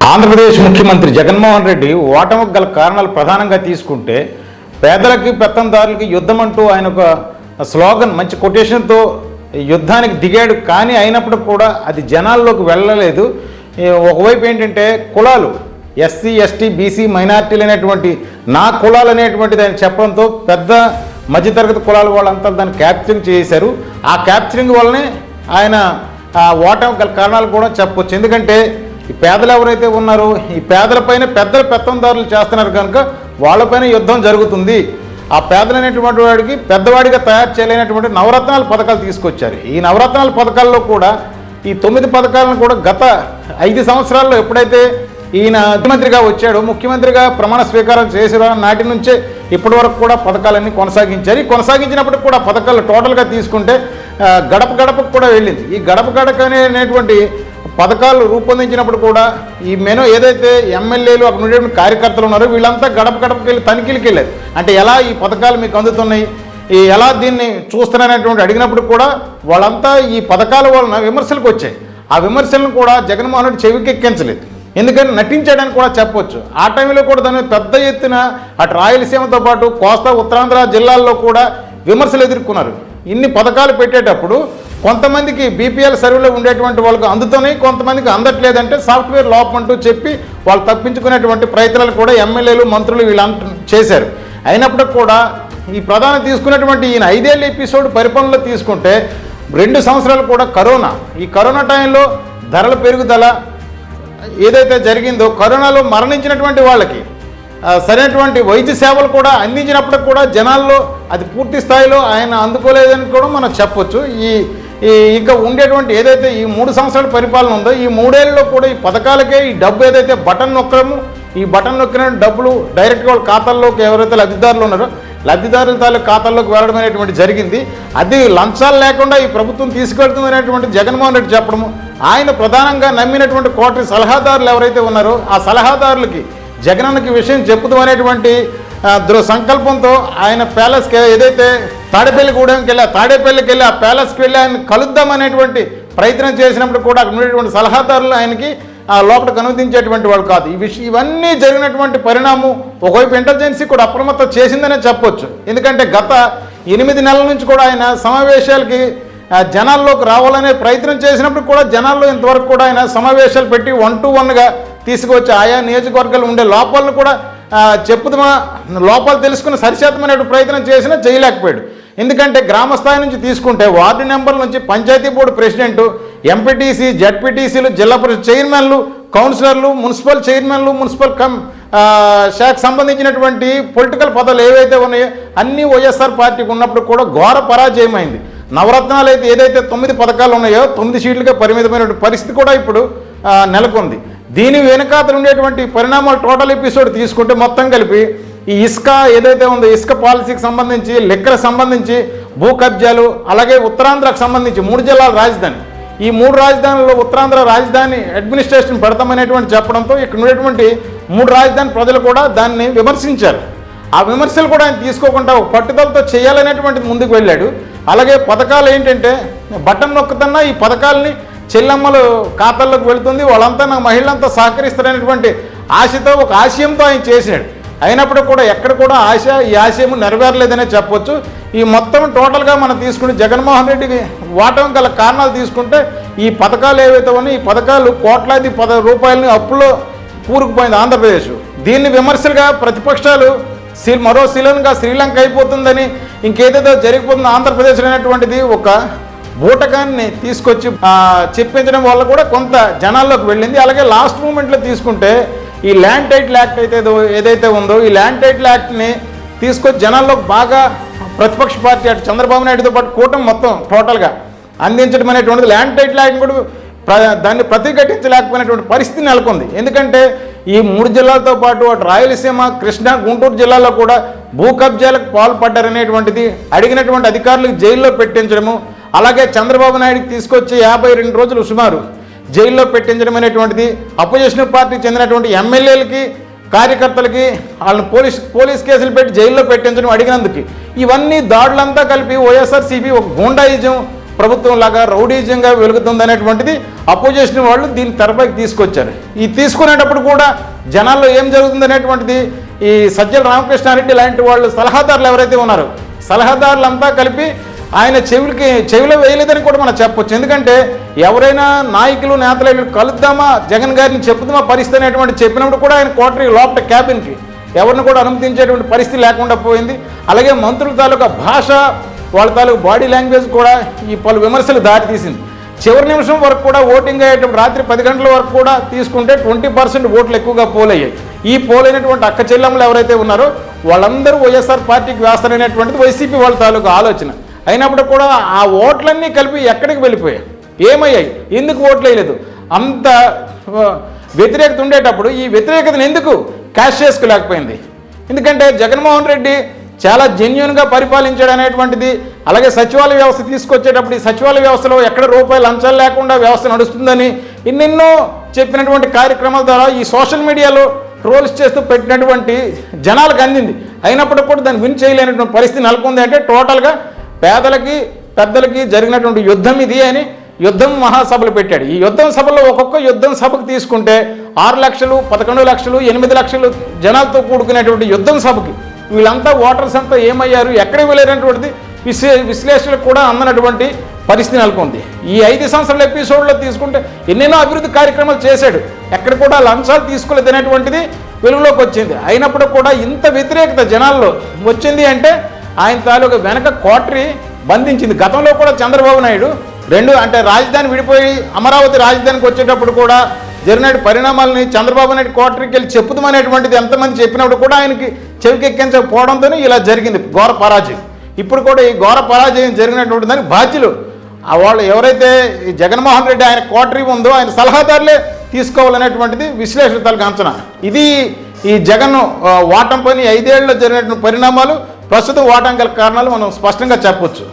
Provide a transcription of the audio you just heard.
ఆంధ్రప్రదేశ్ ముఖ్యమంత్రి జగన్మోహన్ రెడ్డి ఓటమికి గల కారణాలు ప్రధానంగా తీసుకుంటే పేదలకి పెత్తందారులకి యుద్ధం అంటూ ఆయన ఒక స్లోగన్ మంచి కొటేషన్తో యుద్ధానికి దిగాడు. కానీ అయినప్పుడు కూడా అది జనాల్లోకి వెళ్ళలేదు. ఒకవైపు ఏంటంటే కులాలు ఎస్సీ ఎస్టీ బీసీ మైనార్టీలు అనేటువంటి నా కులాలు అనేటువంటిది ఆయన చెప్పడంతో పెద్ద మధ్యతరగతి కులాల వాళ్ళంతా దాన్ని క్యాప్చరింగ్ చేశారు. ఆ క్యాప్చరింగ్ వల్లనే ఆయన ఓటమికి గల కారణాలు కూడా చెప్పవచ్చు. ఎందుకంటే ఈ పేదలు ఎవరైతే ఉన్నారో ఈ పేదలపైన పెద్దల పెత్తందారులు చేస్తున్నారు కనుక వాళ్ళపైన యుద్ధం జరుగుతుంది. ఆ పేదలు అనేటువంటి వాడికి పెద్దవాడిగా తయారు చేయలేనటువంటి నవరత్నాల పథకాలు తీసుకొచ్చారు. ఈ నవరత్నాల పథకాల్లో కూడా ఈ 9 పథకాలను కూడా గత 5 సంవత్సరాల్లో ఎప్పుడైతే ఈయన ముఖ్యమంత్రిగా వచ్చాడో ముఖ్యమంత్రిగా ప్రమాణ స్వీకారం చేసిన నాటి నుంచే ఇప్పటి వరకు కూడా పథకాలన్నీ కొనసాగించారు. ఈ కొనసాగించినప్పటికి కూడా పథకాలు టోటల్గా తీసుకుంటే గడప గడపకు కూడా వెళ్ళింది. ఈ గడప గడప అనేటువంటి పథకాలు రూపొందించినప్పుడు కూడా ఈ మెను ఏదైతే ఎమ్మెల్యేలు అక్కడ ఉండేటువంటి కార్యకర్తలు ఉన్నారో వీళ్ళంతా గడప గడపకి వెళ్ళి తనిఖీలకు వెళ్ళారు. అంటే ఎలా ఈ పథకాలు మీకు అందుతున్నాయి, ఈ ఎలా దీన్ని చూస్తున్నారనేటువంటి అడిగినప్పుడు కూడా వాళ్ళంతా ఈ పథకాల వలన విమర్శలకు వచ్చాయి. ఆ విమర్శలను కూడా జగన్మోహన్ రెడ్డి చెవికెక్కించలేదు. ఎందుకని నటించడానికి కూడా చెప్పవచ్చు. ఆ టైంలో కూడా దాని పెద్ద ఎత్తున అటు రాయలసీమతో పాటు కోస్తా ఉత్తరాంధ్ర జిల్లాల్లో కూడా విమర్శలు ఎదుర్కొన్నారు. ఇన్ని పథకాలు పెట్టేటప్పుడు కొంతమందికి బీపీఎల్ సర్వేలో ఉండేటువంటి వాళ్ళకు అందుతున్నాయి, కొంతమందికి అందట్లేదంటే సాఫ్ట్వేర్ లోపం అంటూ చెప్పి వాళ్ళు తప్పించుకునేటువంటి ప్రయత్నాలు కూడా ఎమ్మెల్యేలు మంత్రులు వీళ్ళంతా చేశారు. అయినప్పటికి కూడా ఈ ప్రధాని తీసుకున్నటువంటి ఈయన 5 ఏళ్ళ ఎపిసోడ్ పరిపాలనలో తీసుకుంటే 2 సంవత్సరాలు కూడా ఈ కరోనా టైంలో ధరల పెరుగుదల ఏదైతే జరిగిందో కరోనాలో మరణించినటువంటి వాళ్ళకి సరైనటువంటి వైద్య సేవలు కూడా అందించినప్పటికి కూడా జనాల్లో అది పూర్తి స్థాయిలో ఆయన అందుకోలేదని కూడా మనం చెప్పొచ్చు. ఇంకా ఉండేటువంటి ఏదైతే ఈ 3 సంవత్సరాల పరిపాలన ఉందో ఈ 3 ఏళ్ళలో కూడా ఈ పథకాలకే ఈ డబ్బు ఏదైతే బటన్ నొక్కడము ఈ బటన్ నొక్కిన డబ్బులు డైరెక్ట్గా వాళ్ళ ఖాతాల్లోకి ఎవరైతే లబ్ధిదారులు ఉన్నారో లబ్ధిదారుల తాలూకు ఖాతాల్లోకి వెళ్ళడం అనేటువంటి జరిగింది. అది లంచాలు లేకుండా ఈ ప్రభుత్వం తీసుకెళ్తుంది అనేటువంటి జగన్మోహన్ రెడ్డి చెప్పడము, ఆయన ప్రధానంగా నమ్మినటువంటి కోటి సలహాదారులు ఎవరైతే ఉన్నారో ఆ సలహాదారులకి జగనన్నకి విషయం చెప్పుదాం అనేటువంటి దృఢ సంకల్పంతో ఆయన ప్యాలెస్కి ఏదైతే తాడేపల్లికి వెళ్ళి ఆ ప్యాలెస్కి వెళ్ళి ఆయన కలుద్దాం అనేటువంటి ప్రయత్నం చేసినప్పుడు కూడా అక్కడ ఉండేటువంటి సలహాదారులు ఆయనకి లోపలికి అనుమతించేటువంటి వాళ్ళు కాదు. ఇవన్నీ జరిగినటువంటి పరిణామం ఒకవైపు ఇంటెలిజెన్సీ కూడా అప్రమత్తం చేసిందనే చెప్పొచ్చు. ఎందుకంటే గత 8 నెలల నుంచి కూడా ఆయన సమావేశాలకి జనాల్లోకి రావాలనే ప్రయత్నం చేసినప్పుడు కూడా జనాల్లో ఇంతవరకు కూడా ఆయన సమావేశాలు పెట్టి 1-to-1గా తీసుకొచ్చి ఆయా నియోజకవర్గాలు ఉండే లోపాలను కూడా చెప్పుదామా లోపాలు తెలుసుకుని సరిచేతమనే ప్రయత్నం చేసినా చేయలేకపోయాడు. ఎందుకంటే గ్రామ స్థాయి నుంచి తీసుకుంటే వార్డు నెంబర్ల నుంచి పంచాయతీ బోర్డు ప్రెసిడెంటు, ఎంపీటీసీ, జడ్పీటీసీలు, జిల్లా పరిషత్ చైర్మన్లు, కౌన్సిలర్లు, మున్సిపల్ చైర్మన్లు, మున్సిపల్ శాఖకు సంబంధించినటువంటి పొలిటికల్ పదవులు ఏవైతే ఉన్నాయో అన్నీ వైఎస్ఆర్ పార్టీకి ఉన్నప్పుడు కూడా ఘోర పరాజయమైంది. నవరత్నాలు అయితే ఏదైతే 9 పథకాలు ఉన్నాయో 9 సీట్లుగా పరిమితమైన పరిస్థితి కూడా ఇప్పుడు నెలకొంది. దీని వెనకాతలు ఉండేటువంటి పరిణామాలు టోటల్ ఎపిసోడ్ తీసుకుంటే మొత్తం కలిపి ఈ ఇసుక ఏదైతే ఉందో ఇసుక పాలసీకి సంబంధించి లెక్కలకు సంబంధించి భూ కబ్జాలు అలాగే ఉత్తరాంధ్రకు సంబంధించి 3 జిల్లాల రాజధాని ఈ 3 రాజధానుల్లో ఉత్తరాంధ్ర రాజధాని అడ్మినిస్ట్రేషన్ పెడతామనేటువంటి చెప్పడంతో ఇక్కడ ఉండేటువంటి 3 రాజధాని ప్రజలు కూడా దాన్ని విమర్శించారు. ఆ విమర్శలు కూడా ఆయన తీసుకోకుండా పట్టుదలతో చేయాలనేటువంటిది ముందుకు వెళ్ళాడు. అలాగే పథకాలు ఏంటంటే బటన్ నొక్కుతున్నా ఈ పథకాలని చెల్లమ్మలు ఖాతాల్లోకి వెళుతుంది, వాళ్ళంతా నా మహిళలంతా సహకరిస్తారనేటువంటి ఆశతో ఒక ఆశయంతో ఆయన చేసినాడు. అయినప్పుడు కూడా ఎక్కడ కూడా ఈ ఆశయం నెరవేరలేదనే చెప్పొచ్చు. ఈ మొత్తం టోటల్గా మనం తీసుకుంటే జగన్మోహన్ రెడ్డికి ఓటమి గల కారణాలు తీసుకుంటే ఈ పథకాలు ఏవైతే ఉన్నాయో ఈ పథకాలు కోట్లాది రూపాయలని అప్పులో కూరుకుపోయింది ఆంధ్రప్రదేశ్. దీన్ని విమర్శలుగా ప్రతిపక్షాలు మరో శ్రీలంక అయిపోతుందని ఇంకేదైతే జరిగిపోతుందో ఆంధ్రప్రదేశ్లో అనేటువంటిది ఒక బూటకాన్ని తీసుకొచ్చి చెప్పించడం వల్ల కూడా కొంత జనాల్లోకి వెళ్ళింది. అలాగే లాస్ట్ మూమెంట్లో తీసుకుంటే ఈ ల్యాండ్ టైటిల్ యాక్ట్ ఏదైతే ఉందో ఈ ల్యాండ్ టైటిల్ యాక్ట్ని తీసుకొచ్చి జనాల్లోకి బాగా ప్రతిపక్ష పార్టీ అటు చంద్రబాబు నాయుడుతో పాటు కూటమి మొత్తం టోటల్గా అందించడం అనేటువంటిది ల్యాండ్ టైటిల్ యాక్ట్ కూడా దాన్ని ప్రతిఘటించలేకపోయినటువంటి పరిస్థితి నెలకొంది. ఎందుకంటే ఈ 3 జిల్లాలతో పాటు అటు రాయలసీమ, కృష్ణా, గుంటూరు జిల్లాలో కూడా భూ కబ్జాలకు పాల్పడ్డారనేటువంటిది అడిగినటువంటి అధికారులకు జైల్లో పెట్టించడము, అలాగే చంద్రబాబు నాయుడికి తీసుకొచ్చి 52 రోజులు సుమారు జైల్లో పెట్టించడం అనేటువంటిది, అపోజిషన్ పార్టీకి చెందినటువంటి ఎమ్మెల్యేలకి కార్యకర్తలకి వాళ్ళని పోలీస్ కేసులు పెట్టి జైల్లో పెట్టించడం అడిగినందుకు ఇవన్నీ దాడులంతా కలిపి వైఎస్ఆర్సీపీ ఒక గూండాయిజం ప్రభుత్వం లాగా రౌడీజంగా వెలుగుతుంది అనేటువంటిది అపోజిషన్ వాళ్ళు దీన్ని తెరపైకి తీసుకొచ్చారు. ఈ తీసుకునేటప్పుడు కూడా జనాల్లో ఏం జరుగుతుంది అనేటువంటిది ఈ సజ్జల రామకృష్ణారెడ్డి లాంటి వాళ్ళు సలహాదారులు ఎవరైతే ఉన్నారో సలహాదారులంతా కలిపి ఆయన చెవిలో వేయలేదని కూడా మనం చెప్పొచ్చు. ఎందుకంటే ఎవరైనా నాయకులు నేతలు కలుద్దామా జగన్ గారిని చెప్పుదామా పరిస్థితి అనేటువంటి చెప్పినప్పుడు కూడా ఆయన కోటరీ లోపల క్యాబిన్కి ఎవరిని కూడా అనుమతించేటువంటి పరిస్థితి లేకుండా పోయింది. అలాగే మంత్రుల తాలూకా భాష వాళ్ళ తాలూకు బాడీ లాంగ్వేజ్ కూడా ఈ పలు విమర్శలు దారితీసింది. చివరి నిమిషం వరకు కూడా ఓటింగ్ అయ్యేటప్పుడు రాత్రి 10 గంటల వరకు కూడా తీసుకుంటే 20% ఓట్లు ఎక్కువగా పోలయ్యాయి. ఈ పోలైనటువంటి అక్క చెల్లెమ్మలు ఎవరైతే ఉన్నారో వాళ్ళందరూ వైఎస్ఆర్ పార్టీకి వేస్తారనేటువంటిది వైసీపీ వాళ్ళ తాలూకు ఆలోచన. అయినప్పుడు కూడా ఆ ఓట్లన్నీ కలిపి ఎక్కడికి వెళ్ళిపోయాయి, ఏమయ్యాయి, ఎందుకు ఓట్లు వేయలేదు? అంత వ్యతిరేకత ఉండేటప్పుడు ఈ వ్యతిరేకతను ఎందుకు క్యాష్ చేసుకోలేకపోయింది? ఎందుకంటే జగన్మోహన్ రెడ్డి చాలా జెన్యూన్గా పరిపాలించాడు అనేటువంటిది. అలాగే సచివాలయ వ్యవస్థ తీసుకొచ్చేటప్పుడు ఈ సచివాలయ వ్యవస్థలో ఎక్కడ రూపాయలు లంచాలు లేకుండా వ్యవస్థ నడుస్తుందని ఎన్నెన్నో చెప్పినటువంటి కార్యక్రమాల ద్వారా ఈ సోషల్ మీడియాలో ట్రోల్స్ చేస్తూ పెట్టినటువంటి జనాలకు అందింది. అయినప్పటికీ కూడా దాన్ని విన్ చేయలేనటువంటి పరిస్థితి నెలకొంది. అంటే టోటల్గా పేదలకి పెద్దలకి జరిగినటువంటి యుద్ధం ఇది అని యుద్ధం మహాసభలు పెట్టాడు. ఈ యుద్ధం సభలో ఒక్కొక్క యుద్ధం సభకు తీసుకుంటే 6 లక్షలు 11 లక్షలు 8 లక్షలు జనాలతో కూడుకునేటువంటి యుద్ధం సభకి వీళ్ళంతా ఓటర్స్ అంతా ఏమయ్యారు, ఎక్కడికి వెళ్ళారనేటువంటిది విశ్లేషణకు కూడా అందనటువంటి పరిస్థితి నెలకొంది. ఈ 5 సంవత్సరాల ఎపిసోడ్లో తీసుకుంటే ఎన్నెన్నో అభివృద్ధి కార్యక్రమాలు చేశాడు, ఎక్కడ కూడా లంచాలు తీసుకోలేదు అనేటువంటిది వెలుగులోకి వచ్చింది. అయినప్పుడు కూడా ఇంత వ్యతిరేకత జనాల్లో వచ్చింది అంటే ఆయన తాలూకా వెనక కోటరీ బంధించింది. గతంలో కూడా చంద్రబాబు నాయుడు అంటే రాజధాని విడిపోయి అమరావతి రాజధానికి వచ్చేటప్పుడు కూడా జరిగిన పరిణామాలని చంద్రబాబు నాయుడు కోటరీకి వెళ్ళి చెప్పుదామనేటువంటిది ఎంతమంది చెప్పినప్పుడు కూడా ఆయనకి చెవికెక్కించకపోవడంతో ఇలా జరిగింది ఘోర పరాజయం. ఇప్పుడు కూడా ఈ ఘోర పరాజయం జరిగినటువంటి దానికి బాధ్యులు వాళ్ళు ఎవరైతే ఈ జగన్మోహన్ రెడ్డి ఆయన కోటరీ ఉందో ఆయన సలహాదారులే తీసుకోవాలనేటువంటిది విశ్లేషకులకు అంచనా. ఇది ఈ జగన్ ఓటమి పని 5 ఏళ్లలో జరిగినటువంటి పరిణామాలు, ప్రస్తుతం ఓటమి గల కారణాలు మనం స్పష్టంగా చెప్పొచ్చు.